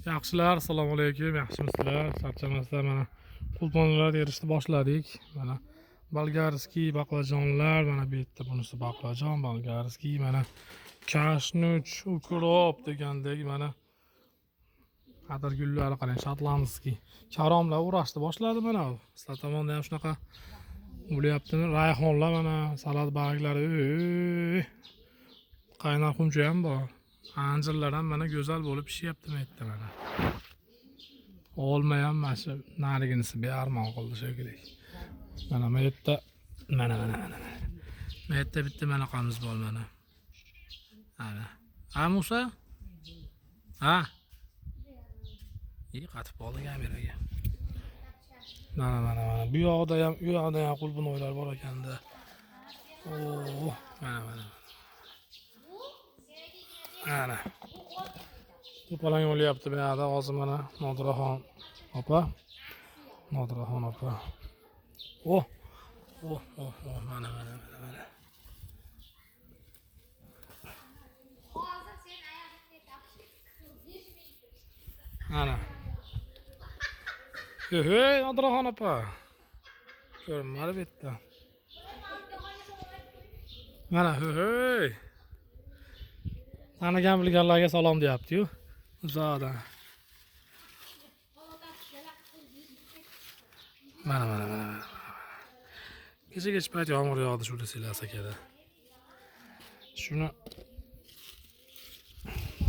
Yaxshilar, assalomu alaykum. Yaxshimisizlar? Charchamasizlar. Mana qulponlar terishni boshladik. Mana bolgarskiy baqlajonlar, mana bu yerda bunisi baqlajon, bolgarskiy, mana kashnuch, ukrop degandek, mana atirgullar qarang, shotlandskiy. Karomlar urashni boshladi mana. Sizlar tomonda ham shunaqa bo'lyaptimi? Rayhonlar mana, salat barglari, qaynar xumcha ham bor. Anjirlar ham mana go'zal bo'lib pishyapti bu yerda mana. Olma ham mana shu nariginisi bearmon qildi shekilli. Mana bu yerda mana. Bu yerda bitta mana qamiz bor mana. Ana. Ha Musa? Ha? Qatib qoldi kameraga. Mana. Bu yoqda ham, u yoqda ham qulbunoylar bor ekanda. Mana. Ana. To'palang o'lyapti bu yerda hozir mana Nodiraxon opa. Mana. Ana. Hey, Nodiraxon opa. Ko'rinmadi bu yerda. Mana, hey. Tanigan bilganlarga salom deyapti-yu. Uzoqda. Mana. Kecha payt yomg'ir yog'di shu desanglar akada. Shuni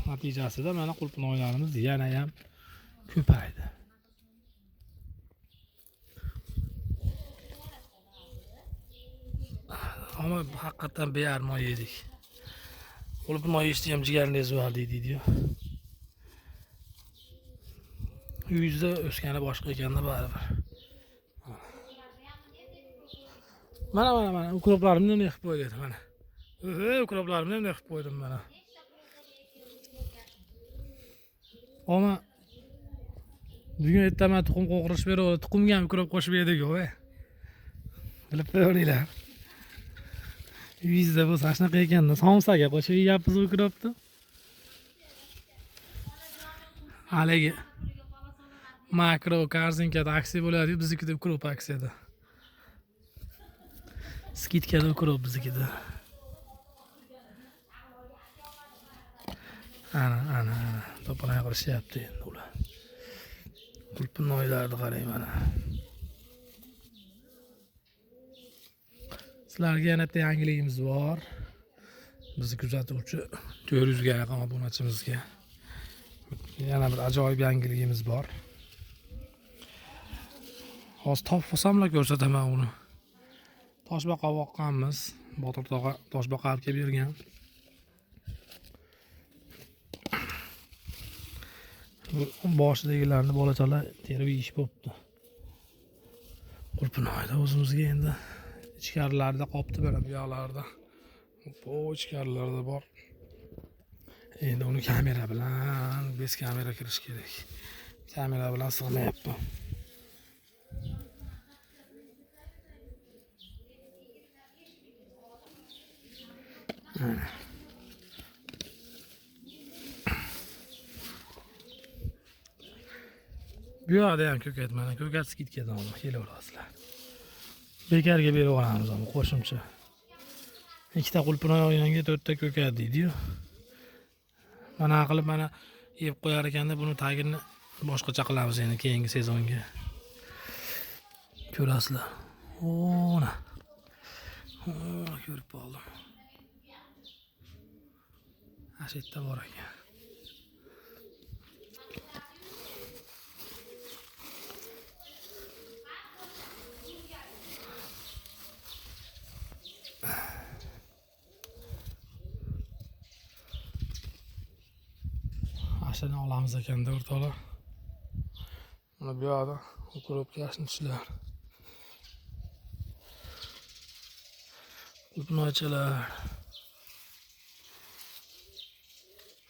natijasida mana qulpunoylarimiz yana ham ko'paydi. Ama haqiqatan bearmon yedik. Qulpunoy yeyishni ham jigarni ezib deydi-yu. Uyingizda o'sgani boshqa ekanda baribir. Mana ukroplarimni nima qilib qo'ydim mana. Ukroplarimni nima qilib qo'ydim mana. Ama bugun ertaman tuxum qo'qirish berib, tuxumga ham ukrop qo'shib yedik-ku. Bilib qo'yinglar. Uyingizda bo'lsa shunaqa ekanda, somsaga qo'shib yeyapmiz ukropni. Haligi makro korzinkada aksiya bo'ladi, biznikida ukrop aksiyada. Skidkada ukrop biznikida. Ana. To'polon qilishyapti endi ular. Qulpunoylarni qarang mana. Sizlarga yana bitta yangiligimiz bor. Bizni kuzatuvchi 400 ga yaqin obunachimizga yana bir ajoyib yangiligimiz bor. Hozir topib olsamlar ko'rsataman uni. Toshbaqa boqqanmiz. Botir tog'a toshbaqa olib kelib bergan. Boshidagilarni bolachalar terib yeyish bo'pti. Qulpunoyda o'zimizga endi ichkarilarda qopti mana bu yoqlarda. Bu ichkarilarda bor. Endi uni kamera bilan, bez kamera kirish kerak. Kamera bilan sig'mayapti. Bu yoqda ham ko'kat mana, ko'kat skidkadan olib kelaverasizlar. Bekarga berib olamiz ama qo'shimcha. Ikkita qulpunoy olganga 4 ta ko'kat deydi-yu. Mana qilib mana yeb qo'yar ekanda buni tagini boshqacha qilamiz endi keyingi sezonga. Ko'rasizlar. Ona. Ko'rib qoldim. Ashitda bor ekan. Ashini olamiz ekanda o'rtoqlar. Mana bu yoqda ukrop kashnuchlar. Qulpunoychalar.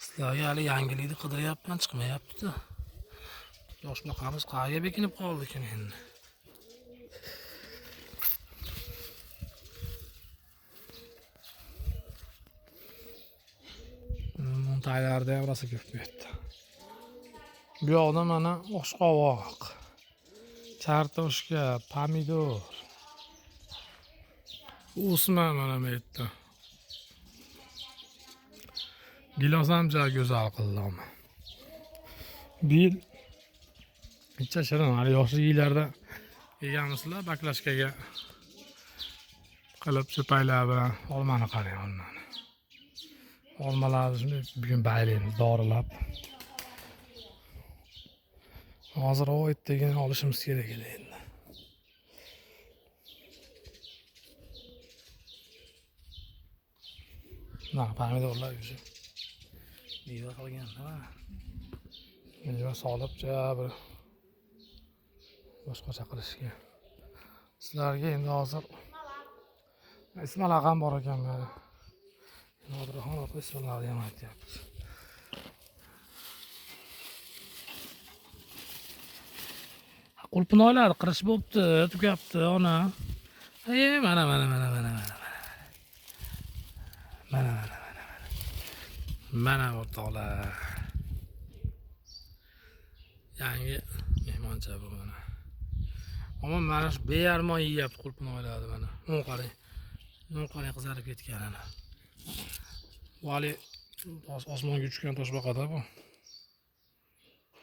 Sizlarga hali yangilikni qidiryapman, chiqmayapti-da. Yoshbaqamiz qayerga bekinib qoldi ekan endi. Montaylarda ham rosa ko'p bu yerda. Bu yoqda mana oshqovoq, kartoshka, pomidor. O'sma mana bu yerda. Gilos ham juda go'zal qildi. Bu yil necha shirin, hali yoshli yillarda yeganmisizlar baklashkaga qilib cho'paylar bilan olmani qarang, olmani. Olmalarni shunday bugun baylaymiz, dorilab. Hozir ertagina olishimiz kerak edi endi. Mana pomidorlar o'zi. Meva qilgan, ha. Meva solib bir boshqacha qilishga. Sizlarga endi hozir ismalaq ham bor ekan mana. Nodiraxon opa ismalaqni ham aytyapti. Qulpinoylar qirish bo'pti, tugabdi ona. Mana. Mana o'rtoqlar. Yangi mehmoncha bu mana. Ammo mana shu beyarmon yeyapti qulpinoylarni mana. Mana qarang. Mana qarang qizarib ketganini. Bu hali osmonga uchgan toshbaqada bu.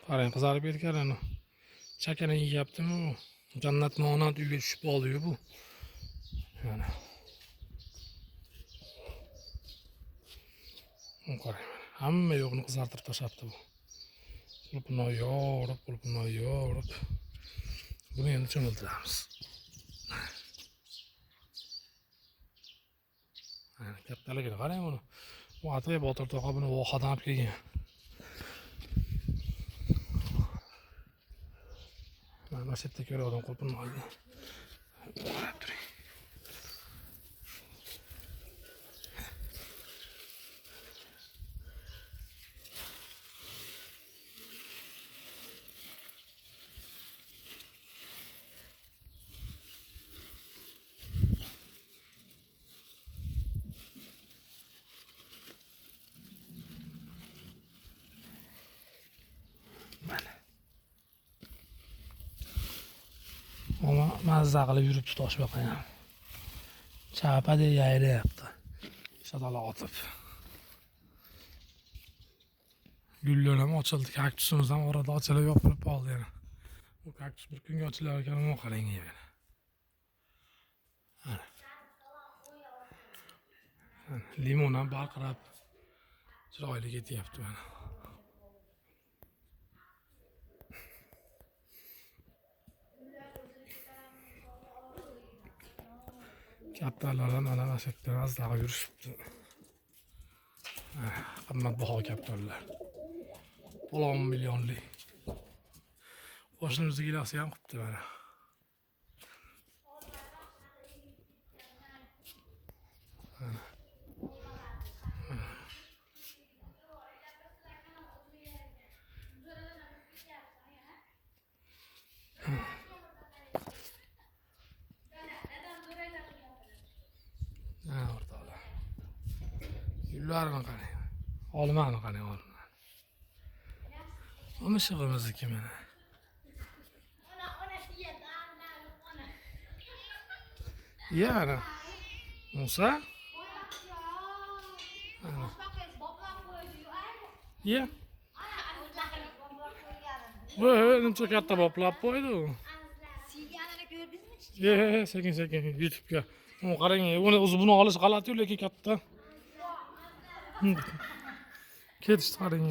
Qarang qizarib ketganini. Chakana yeyaptimi bu? Jannat monand uyga tushib qoldi-yu bu. Mana. Qarang. Hamma yo'qni qizartirib tashlabdi bu. Qulpinoy yorib. Buni endi cho'miltiramiz. Mana kattaligini qarang buni. Bu atay Botir tog'a buni vohadan olib kelgan. Mana shu yerda ko'rdim qulpinoyni. Qarab turing. Ama mazza qilib yuribdi toshbaqa ham. Chapadek yayrayapti. Shodala otib. Gullar ham ochildi, kaktusimiz ham orada ochilib yopilib qoldi yana. Bu kaktus bir kunga ochilar ekan, mana qarang yana. Limon ham barqarab chiroyli ketyapti mana. Kaptarlar ham mana shu yerda mazza yurishibdi. Qimmatbaho kaptarlar. 10 millionlik. Qo'shnimizning gilosi ham qilibdi mana. O'rtoqlar. Gullarni qarang. Olmani qarang, olmani. O'mishig'imizniki mana. Yana. Musa? Ya. Bu nimcha katta boplab qo'ydi u. Siyganini ko'rdingizmi? Sekin YouTube'ga. Uni qarang, o'zi buni olish g'alati-yu, lekin katta. Ketishdi qarang.